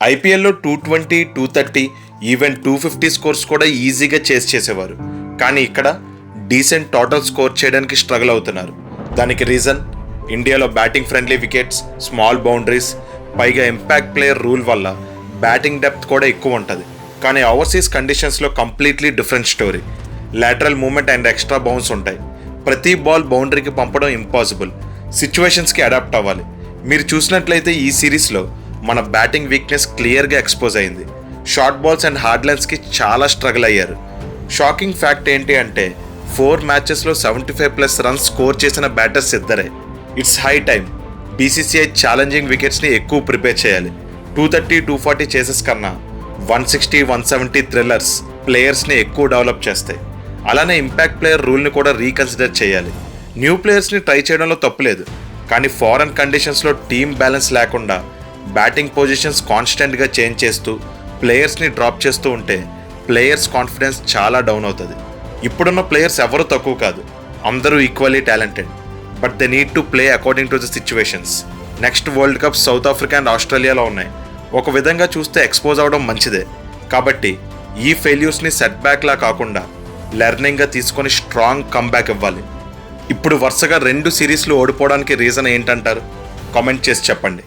ఐపీఎల్లో 220, 230, even 250 scores కూడా ఈజీగా చేసేవారు. కానీ ఇక్కడ డీసెంట్ టోటల్ స్కోర్ చేయడానికి స్ట్రగుల్ అవుతున్నారు. దానికి రీజన్ ఇండియాలో batting friendly wickets, small boundaries, పైగా ఇంపాక్ట్ ప్లేయర్ రూల్ వల్ల బ్యాటింగ్ డెప్త్ కూడా ఎక్కువ ఉంటుంది. కానీ ఓవర్సీస్ కండిషన్స్లో completely different story. Lateral movement and extra bounce ఉంటాయి. ప్రతి బాల్ బౌండరీకి పంపడం ఇంపాసిబుల్. సిచ్యువేషన్స్కి అడాప్ట్ అవ్వాలి. మీరు చూసినట్లయితే ఈ సిరీస్లో మన బ్యాటింగ్ వీక్నెస్ క్లియర్గా ఎక్స్పోజ్ అయింది. షార్ట్ బాల్స్ అండ్ హార్డ్ లైన్స్కి చాలా స్ట్రగుల్ అయ్యారు. షాకింగ్ ఫ్యాక్ట్ ఏంటి అంటే 4 మ్యాచెస్లో 75+ రన్స్ స్కోర్ చేసిన బ్యాటర్స్ ఇద్దరే. It's high time BCCI challenging వికెట్స్ని ఎక్కువ ప్రిపేర్ చేయాలి. 230, 240 చేసెస్ కన్నా 160, 170 థ్రిల్లర్స్ ప్లేయర్స్ని ఎక్కువ డెవలప్ చేస్తాయి. అలానే ఇంపాక్ట్ ప్లేయర్ రూల్ని కూడా రీకన్సిడర్ చేయాలి. న్యూ ప్లేయర్స్ని ట్రై చేయడంలో తప్పులేదు, కానీ ఫారెన్ కండిషన్స్లో టీమ్ బ్యాలెన్స్ లేకుండా బ్యాటింగ్ పొజిషన్స్ కాన్స్టెంట్గా చేంజ్ చేస్తూ ప్లేయర్స్ని డ్రాప్ చేస్తూ ఉంటే ప్లేయర్స్ కాన్ఫిడెన్స్ చాలా డౌన్ అవుతుంది. ఇప్పుడున్న ప్లేయర్స్ ఎవరు తక్కువ కాదు, అందరూ equally talented, but they need to play according to the situations. Next world cup south Africa and ఆస్ట్రేలియాలో ఉన్నాయి. ఒక విధంగా చూస్తే ఎక్స్పోజ్ అవ్వడం మంచిదే. కాబట్టి ఈ ఫెయిల్యూర్స్ని సెట్ బ్యాక్లా కాకుండా లెర్నింగ్గా తీసుకొని స్ట్రాంగ్ కమ్బ్యాక్ ఇవ్వాలి. ఇప్పుడు వరుసగా 2 సిరీస్లు ఓడిపోవడానికి రీజన్ ఏంటంటారు? కామెంట్ చేసి చెప్పండి.